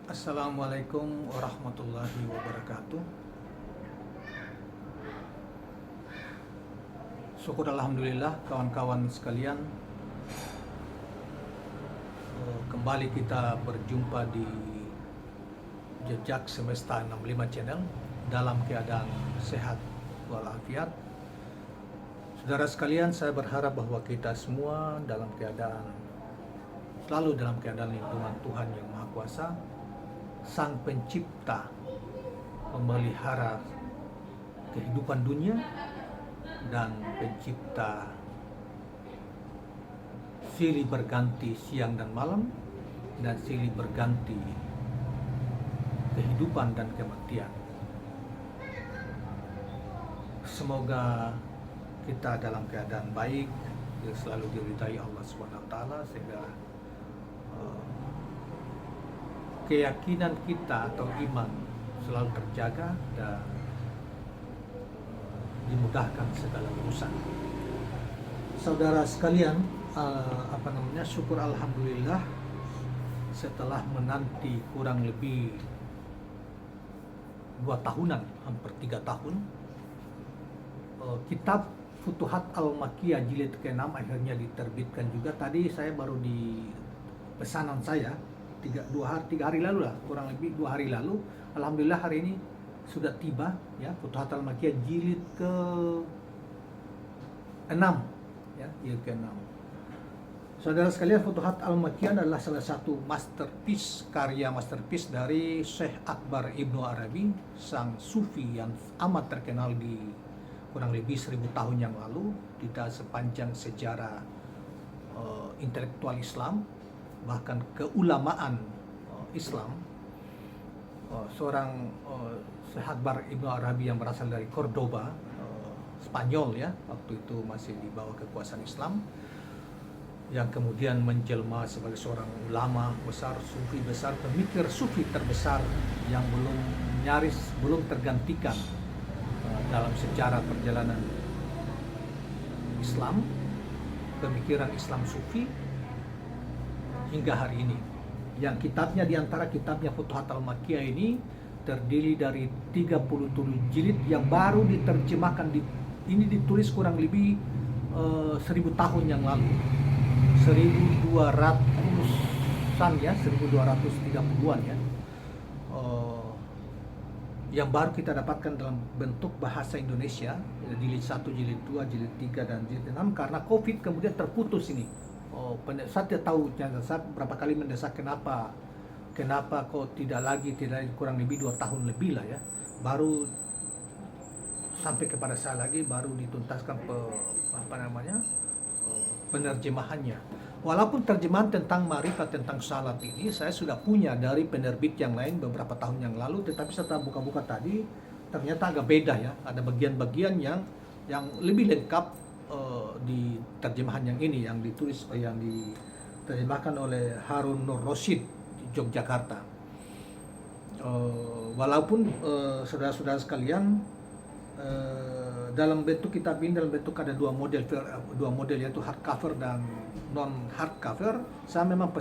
Assalamualaikum warahmatullahi wabarakatuh. Syukur alhamdulillah kawan-kawan sekalian, kembali kita berjumpa di Jejak Semesta 65 Channel dalam keadaan sehat walafiat. Saudara sekalian, saya berharap bahwa kita semua selalu dalam keadaan lindungan Tuhan yang Maha Kuasa, Sang Pencipta, memelihara kehidupan dunia dan pencipta silih berganti siang dan malam, dan silih berganti kehidupan dan kematian. Semoga kita dalam keadaan baik, yang selalu diridai Allah SWT, sehingga keyakinan kita atau iman selalu terjaga dan dimudahkan segala urusan. Saudara sekalian, syukur alhamdulillah setelah menanti kurang lebih 2 tahunan, hampir 3 tahun, kitab Futuhat Al-Makkiyah jilid ke-6 akhirnya diterbitkan juga. Tadi saya baru di pesanan saya 3 hari lalu lah, kurang lebih 2 hari lalu. Alhamdulillah hari ini sudah tiba ya, Futuhat Al-Makkiyah jilid ke-6 ya, jilid ke-6. Saudara sekalian, Futuhat Al-Makkiyah adalah salah satu karya masterpiece dari Syekh Akbar Ibnu Arabi, sang sufi yang amat terkenal di kurang lebih 1000 tahun yang lalu di sepanjang sejarah intelektual Islam, bahkan keulamaan Islam. Seorang Syekh Akbar Ibnu Arabi yang berasal dari Cordoba, Spanyol ya, waktu itu masih di bawah kekuasaan Islam, yang kemudian menjelma sebagai seorang ulama besar, sufi besar, pemikir sufi terbesar yang belum tergantikan dalam sejarah perjalanan Islam, pemikiran Islam sufi hingga hari ini. Yang kitabnya, diantara kitabnya Futuhat Al-Makkiyah ini terdiri dari 37 jilid yang baru diterjemahkan. Ini ditulis kurang lebih 1000 tahun yang lalu, 1200-an ya, 1230-an ya, yang baru kita dapatkan dalam bentuk bahasa Indonesia, jilid 1, jilid 2, jilid 3, dan jilid 6. Karena COVID kemudian terputus ini. Saya tidak tahu, saya berapa kali mendesak kenapa kok tidak lagi, kurang lebih 2 tahun lebih lah ya, baru sampai kepada saya lagi, baru dituntaskan penerjemahannya. Walaupun terjemahan tentang marifat, tentang salat ini saya sudah punya dari penerbit yang lain beberapa tahun yang lalu, tetapi setelah buka-buka tadi ternyata agak beda ya, ada bagian-bagian yang lebih lengkap di terjemahan yang ini, yang diterjemahkan oleh Harun Nur Roshid di Yogyakarta. Walaupun saudara-saudara sekalian, dalam bentuk kitab ini, dalam bentuk ada dua model yaitu hardcover dan non hardcover. Saya memang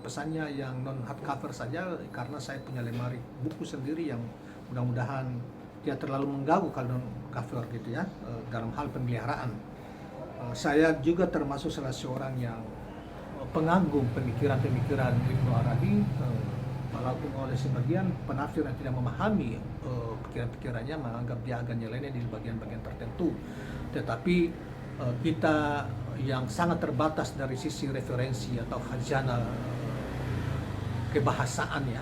pesannya yang non hardcover saja, karena saya punya lemari buku sendiri yang mudah-mudahan tidak terlalu mengganggu kalau non cover gitu ya, dalam hal pemeliharaan. Saya juga termasuk salah seorang yang pengagum pemikiran Ibnu Arabi, walaupun oleh sebagian penafsir yang tidak memahami pikiran-pikirannya, menganggap dia agak nyeleneh di bagian-bagian tertentu. Tetapi kita yang sangat terbatas dari sisi referensi atau khazanah kebahasaan ya,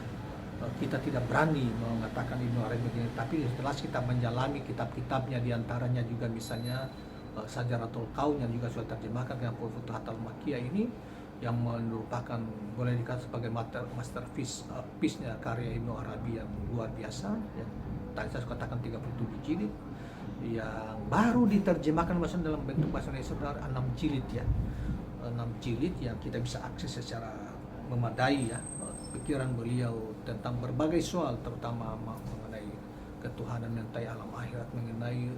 kita tidak berani mengatakan Ibnu Arabi begini. Tapi jelas kita menjalani kitab-kitabnya, diantaranya juga misalnya Sajaratul Kaun yang juga sudah terjemahkan dengan Futuhat Al-Makkiyah ini, yang merupakan, boleh dikatakan sebagai masterpiece-nya karya Ibnu Arabi yang luar biasa ya. Tadi saya katakan 37 jilid yang baru diterjemahkan dalam bentuk bahasa Indonesia 6 jilid ya, 6 jilid yang kita bisa akses secara memadai ya, pikiran beliau tentang berbagai soal, terutama mengenai ketuhanan, mengenai alam akhirat, mengenai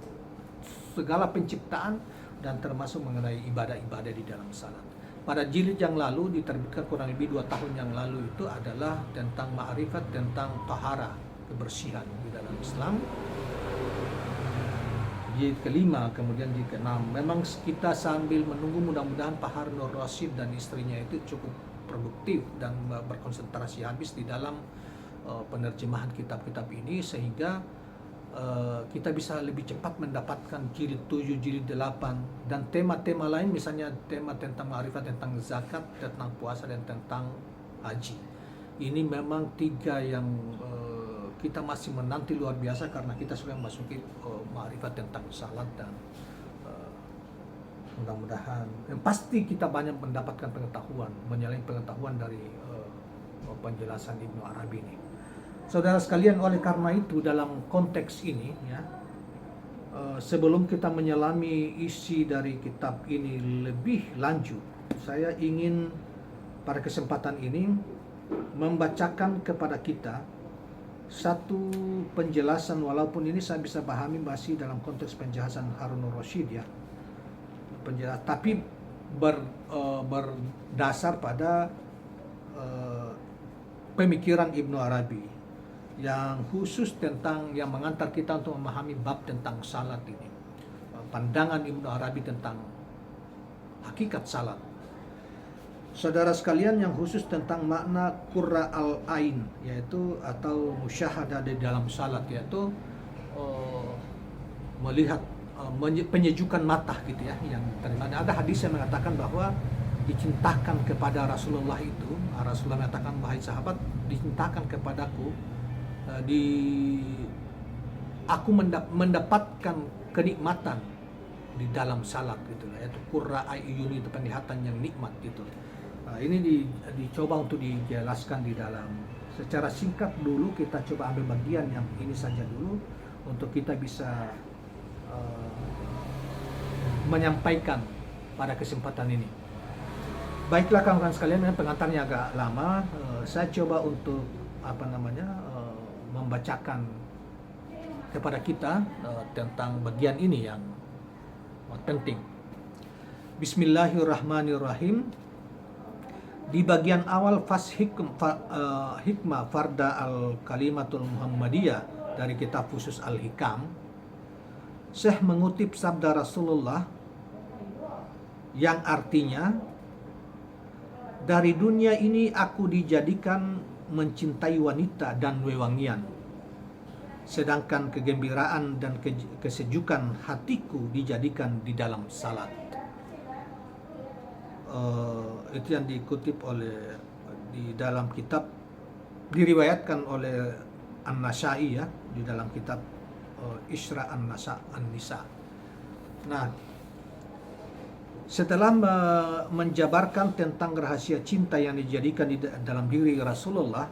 segala penciptaan, dan termasuk mengenai ibadah-ibadah di dalam salat. pada jilid yang lalu diterbitkan kurang lebih 2 tahun yang lalu itu adalah tentang ma'rifat, tentang tahara, kebersihan di dalam Islam. Jilid kelima, kemudian jilid keenam. Memang kita sambil menunggu, mudah-mudahan Pak Harun Rasyid dan istrinya itu cukup produktif dan berkonsentrasi habis di dalam penerjemahan kitab-kitab ini, sehingga kita bisa lebih cepat mendapatkan jilid 7, jilid 8 dan tema-tema lain, misalnya tema tentang ma'rifat, tentang zakat, tentang puasa, dan tentang haji. Ini memang 3 yang kita masih menanti luar biasa, karena kita sudah memasuki ma'rifat tentang salat, dan mudah-mudahan pasti kita banyak mendapatkan pengetahuan, menyalahi pengetahuan dari penjelasan Ibnu Arabi ini. Saudara sekalian, oleh karena itu dalam konteks ini ya, sebelum kita menyelami isi dari kitab ini lebih lanjut, saya ingin pada kesempatan ini membacakan kepada kita satu penjelasan, walaupun ini saya bisa pahami masih dalam konteks penjelasan Harun Rasyid ya, tapi berdasar pada pemikiran Ibnu Arabi yang khusus tentang, yang mengantar kita untuk memahami bab tentang salat ini. Pandangan Ibnu Arabi tentang hakikat salat. Saudara sekalian, yang khusus tentang makna qurra al-ain, yaitu atau musyahadah di dalam salat, yaitu melihat penyejukan mata gitu ya, yang terima. Ada hadis yang mengatakan bahwa dicintakan kepada Rasulullah itu, Rasulullah mengatakan, wahai sahabat, dicintakan kepadaku, aku mendapatkan kenikmatan di dalam salat gitu, yaitu qurra ayun, itu penglihatan yang nikmat gitu. Ini dicoba untuk dijelaskan di dalam secara singkat dulu. Kita coba ambil bagian yang ini saja dulu untuk kita bisa menyampaikan pada kesempatan ini. Baiklah kawan-kawan sekalian, pengantarnya agak lama, saya coba untuk membacakan kepada kita tentang bagian ini yang penting. Bismillahirrahmanirrahim. Di bagian awal hikmah farda al-kalimatul muhammadiyah dari kitab khusus al-hikam, Syekh mengutip sabda Rasulullah yang artinya, dari dunia ini aku dijadikan mencintai wanita dan wewangian, sedangkan kegembiraan dan kesejukan hatiku dijadikan di dalam salat. Itu yang dikutip oleh di dalam kitab, diriwayatkan oleh An-Nasa'i ya, di dalam kitab Isra An-Nisa. Nah, setelah menjabarkan tentang rahasia cinta yang dijadikan di dalam diri Rasulullah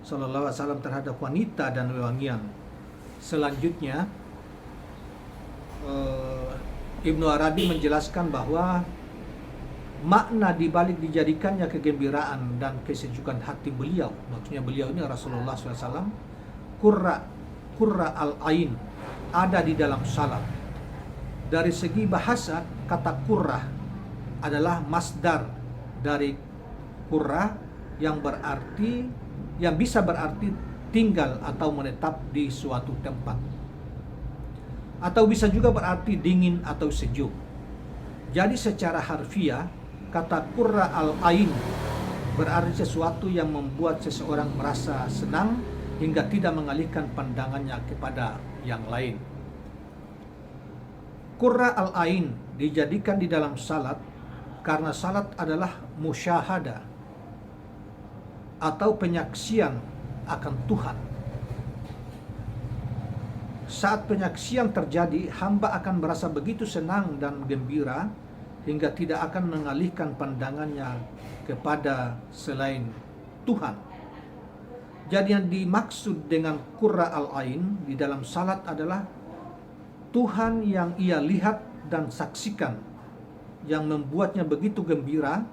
Sallallahu Alaihi Wasallam terhadap wanita dan wewangian, selanjutnya Ibnu Arabi menjelaskan bahwa makna dibalik dijadikannya kegembiraan dan kesejukan hati beliau, maksudnya beliau ini Rasulullah SAW, qurra al-ain, ada di dalam salat. Dari segi bahasa, kata qurrah adalah masdar dari qurra yang bisa berarti tinggal atau menetap di suatu tempat, atau bisa juga berarti dingin atau sejuk. Jadi secara harfiah, kata qurra al-ain berarti sesuatu yang membuat seseorang merasa senang hingga tidak mengalihkan pandangannya kepada yang lain. Qurra al-ain dijadikan di dalam salat karena salat adalah musyahadah atau penyaksian akan Tuhan. Saat penyaksian terjadi, hamba akan merasa begitu senang dan gembira hingga tidak akan mengalihkan pandangannya kepada selain Tuhan. Jadi yang dimaksud dengan qurra al-ain di dalam salat adalah Tuhan yang ia lihat dan saksikan, yang membuatnya begitu gembira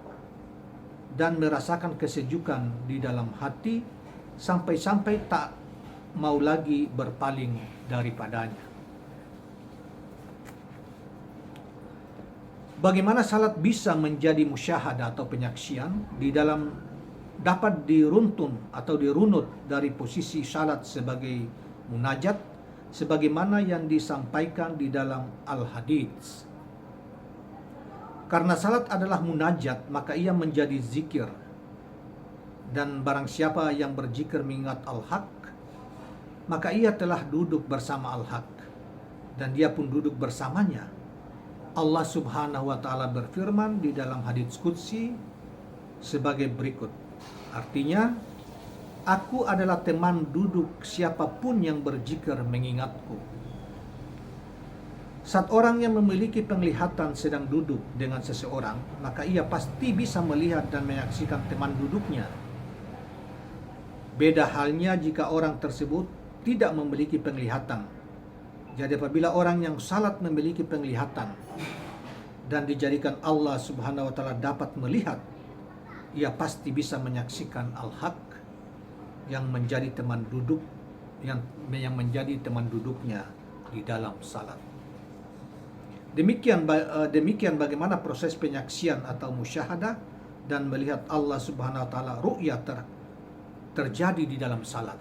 dan merasakan kesejukan di dalam hati sampai-sampai tak mau lagi berpaling daripadanya. Bagaimana salat bisa menjadi musyahadah atau penyaksian? Di dalam dapat diruntun atau dirunut dari posisi salat sebagai munajat sebagaimana yang disampaikan di dalam al-hadits. Karena salat adalah munajat, maka ia menjadi zikir. Dan barang siapa yang berzikir mengingat al-haq, maka ia telah duduk bersama al-haq dan dia pun duduk bersamanya. Allah Subhanahu wa taala berfirman di dalam hadits qudsi sebagai berikut. Artinya, aku adalah teman duduk siapapun yang berzikir mengingatku. Saat orang yang memiliki penglihatan sedang duduk dengan seseorang, maka ia pasti bisa melihat dan menyaksikan teman duduknya. Beda halnya jika orang tersebut tidak memiliki penglihatan. Jadi apabila orang yang salat memiliki penglihatan dan dijadikan Allah Subhanahu wa taala dapat melihat, ia pasti bisa menyaksikan al-haq yang menjadi teman duduk yang menjadi teman duduknya di dalam salat. Demikian bagaimana proses penyaksian atau musyahadah dan melihat Allah Subhanahu wa taala ru'yah terjadi di dalam salat.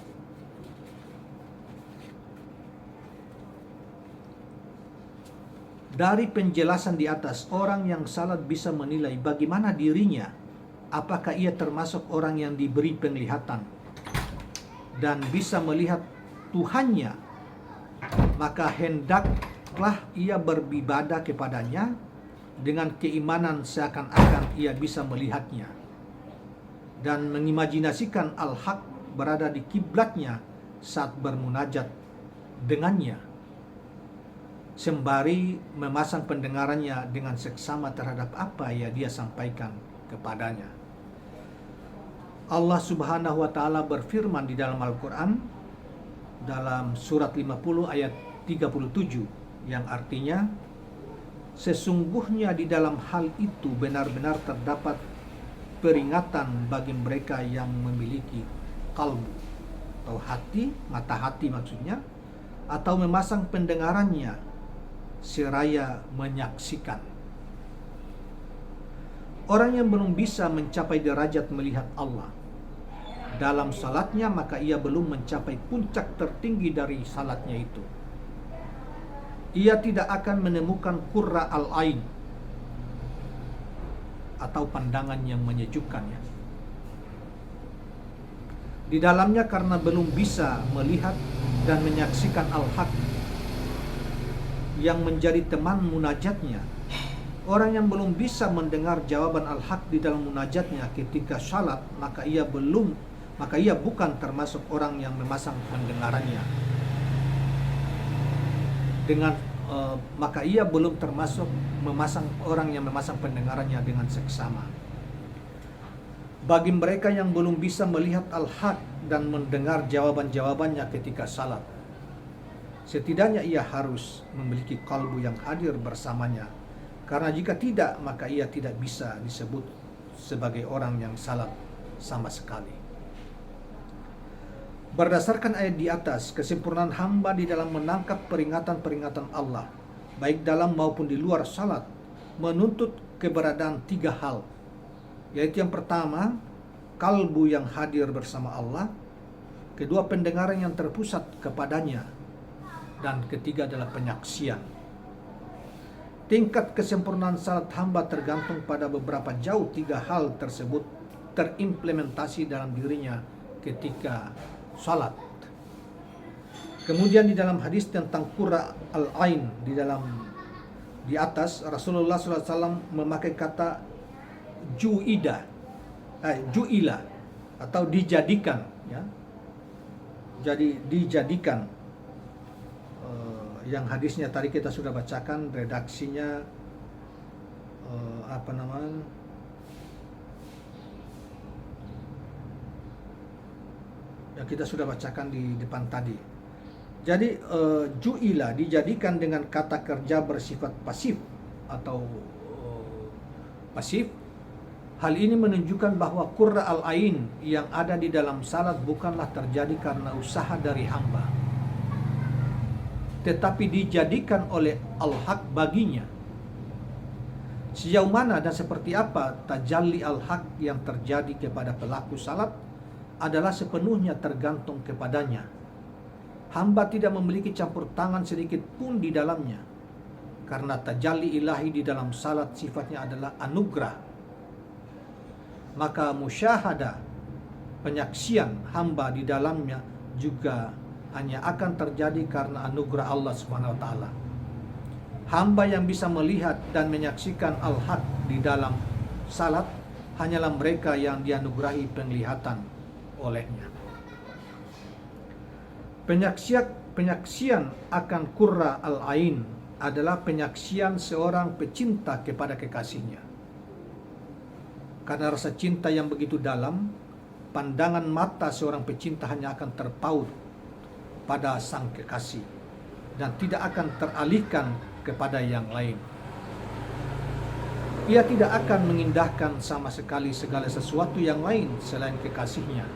Dari penjelasan di atas, orang yang salat bisa menilai bagaimana dirinya, apakah ia termasuk orang yang diberi penglihatan dan bisa melihat Tuhannya, maka hendaklah ia beribadah kepadanya dengan keimanan seakan-akan ia bisa melihatnya dan mengimajinasikan al-haq berada di kiblatnya saat bermunajat dengannya, sembari memasang pendengarannya dengan seksama terhadap apa yang dia sampaikan kepadanya. Allah Subhanahu wa taala berfirman di dalam Al-Qur'an dalam surat 50 ayat 37 yang artinya, sesungguhnya di dalam hal itu benar-benar terdapat peringatan bagi mereka yang memiliki kalbu atau hati, mata hati maksudnya, atau memasang pendengarannya seraya menyaksikan. Orang yang belum bisa mencapai derajat melihat Allah dalam salatnya, maka ia belum mencapai puncak tertinggi dari salatnya itu. Ia tidak akan menemukan qurra al-ain atau pandangan yang menyejukkannya di dalamnya karena belum bisa melihat dan menyaksikan al-haq yang menjadi teman munajatnya. Orang yang belum bisa mendengar jawaban al-haq di dalam munajatnya ketika salat, maka ia bukan termasuk orang yang memasang pendengarannya. Maka ia belum termasuk orang yang memasang pendengarannya dengan seksama. Bagi mereka yang belum bisa melihat al-haq dan mendengar jawaban-jawabannya ketika salat, setidaknya ia harus memiliki kalbu yang hadir bersamanya. Karena jika tidak, maka ia tidak bisa disebut sebagai orang yang salat sama sekali. Berdasarkan ayat di atas, kesempurnaan hamba di dalam menangkap peringatan-peringatan Allah, baik dalam maupun di luar salat, menuntut keberadaan 3 hal, yaitu yang pertama, kalbu yang hadir bersama Allah, kedua, pendengaran yang terpusat kepadanya, dan ketiga adalah penyaksian. Tingkat kesempurnaan salat hamba tergantung pada beberapa jauh 3 hal tersebut terimplementasi dalam dirinya ketika salat. Kemudian di dalam hadis tentang qurra al-ain di atas, Rasulullah SAW memakai kata ju'ila atau dijadikan, ya. Jadi dijadikan. Yang hadisnya tadi kita sudah bacakan redaksinya, yang kita sudah bacakan di depan tadi. Jadi ju'ila dijadikan dengan kata kerja bersifat pasif atau pasif. Hal ini menunjukkan bahwa qurra al-ain yang ada di dalam salat bukanlah terjadi karena usaha dari hamba, tetapi dijadikan oleh al-haq baginya. Sejauh mana dan seperti apa tajalli al-haq yang terjadi kepada pelaku salat adalah sepenuhnya tergantung kepadanya. Hamba tidak memiliki campur tangan sedikit pun di dalamnya, karena tajalli ilahi di dalam salat sifatnya adalah anugerah. Maka musyahadah, penyaksian hamba di dalamnya juga hanya akan terjadi karena anugerah Allah Subhanahu wa taala. Hamba yang bisa melihat dan menyaksikan al-haq di dalam salat hanyalah mereka yang dianugerahi penglihatan olehnya. Penyaksian akan qurra al-ain adalah penyaksian seorang pecinta kepada kekasihnya. Karena rasa cinta yang begitu dalam, pandangan mata seorang pecinta hanya akan terpaut pada sang kekasih dan tidak akan teralihkan kepada yang lain. Ia tidak akan mengindahkan sama sekali segala sesuatu yang lain selain kekasihnya.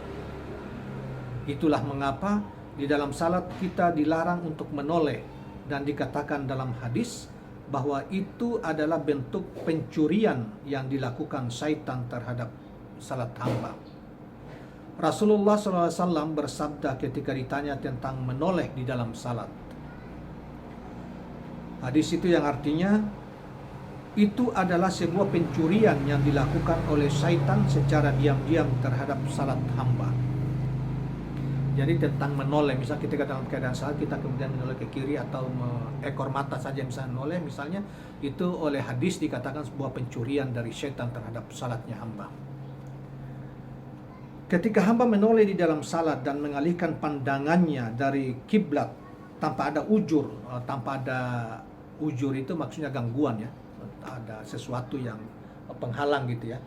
Itulah mengapa di dalam salat kita dilarang untuk menoleh, dan dikatakan dalam hadis bahwa itu adalah bentuk pencurian yang dilakukan syaitan terhadap salat hamba. Rasulullah SAW bersabda ketika ditanya tentang menoleh di dalam salat. Hadis itu yang artinya itu adalah sebuah pencurian yang dilakukan oleh syaitan secara diam-diam terhadap salat hamba. Jadi tentang menoleh, misalnya ketika dalam keadaan salat kita kemudian menoleh ke kiri atau ekor mata saja misalnya menoleh misalnya, itu oleh hadis dikatakan sebuah pencurian dari syaitan terhadap salatnya hamba. Ketika hamba menoleh di dalam salat dan mengalihkan pandangannya dari kiblat tanpa ada ujur itu maksudnya gangguan ya, ada sesuatu yang penghalang gitu ya,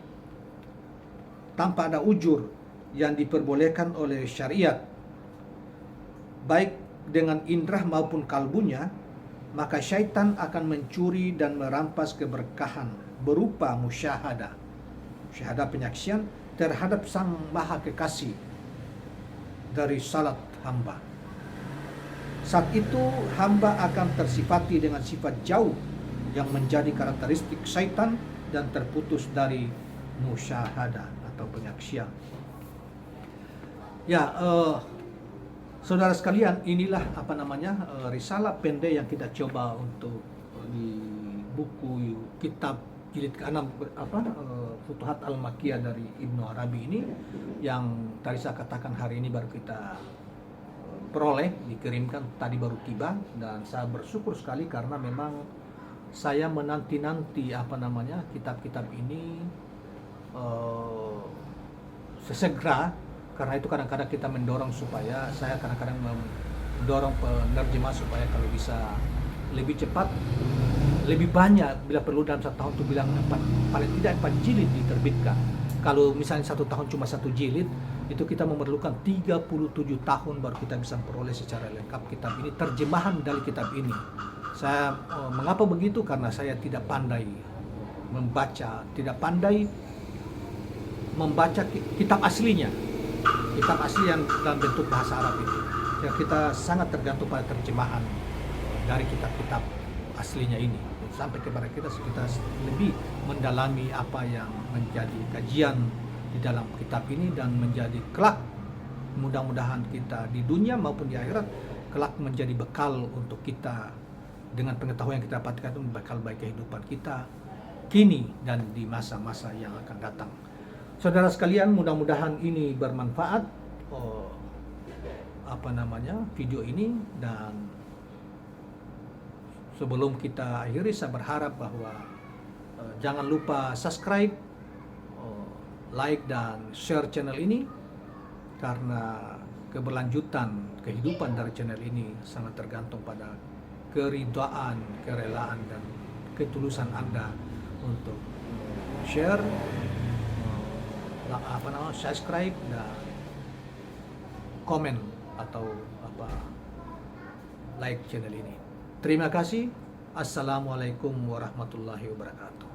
tanpa ada ujur yang diperbolehkan oleh syariat, baik dengan indera maupun kalbunya, maka syaitan akan mencuri dan merampas keberkahan berupa musyahadah penyaksian terhadap sang maha kekasih dari salat hamba. Saat itu hamba akan tersifati dengan sifat jauh yang menjadi karakteristik syaitan dan terputus dari musyahadah atau penyaksian. Ya, saudara sekalian, inilah risalah pendek yang kita coba untuk di buku kitab jilid ke-6 Futuhat Al-Makkiyah dari Ibnu Arabi ini, yang tadi saya katakan hari ini baru kita peroleh, dikirimkan tadi baru tiba, dan saya bersyukur sekali karena memang saya menanti-nanti kitab-kitab ini sesegera. Karena itu kadang-kadang kita mendorong supaya, saya kadang-kadang mendorong penerjemah supaya kalau bisa lebih cepat, lebih banyak, bila perlu dalam 1 tahun itu bilang paling tidak 4 jilid diterbitkan. Kalau misalnya 1 tahun cuma 1 jilid, itu kita memerlukan 37 tahun baru kita bisa memperoleh secara lengkap kitab ini, terjemahan dari kitab ini. Saya mengapa begitu? Karena saya tidak pandai membaca, tidak pandai membaca kitab aslinya, kitab asli yang dalam bentuk bahasa Arab ini. Ya, kita sangat tergantung pada terjemahan dari kitab-kitab aslinya ini, sampai kepada kita lebih mendalami apa yang menjadi kajian di dalam kitab ini, dan menjadi kelak mudah-mudahan kita di dunia maupun di akhirat kelak menjadi bekal untuk kita, dengan pengetahuan yang kita dapatkan itu bekal baik kehidupan kita kini dan di masa-masa yang akan datang. Saudara sekalian, mudah-mudahan ini bermanfaat video ini, dan sebelum kita akhiri saya berharap bahwa jangan lupa subscribe, like dan share channel ini, karena keberlanjutan kehidupan dari channel ini sangat tergantung pada keridhaan, kerelaan dan ketulusan Anda untuk share, subscribe dan komen atau like channel ini. Terima kasih. Assalamualaikum warahmatullahi wabarakatuh.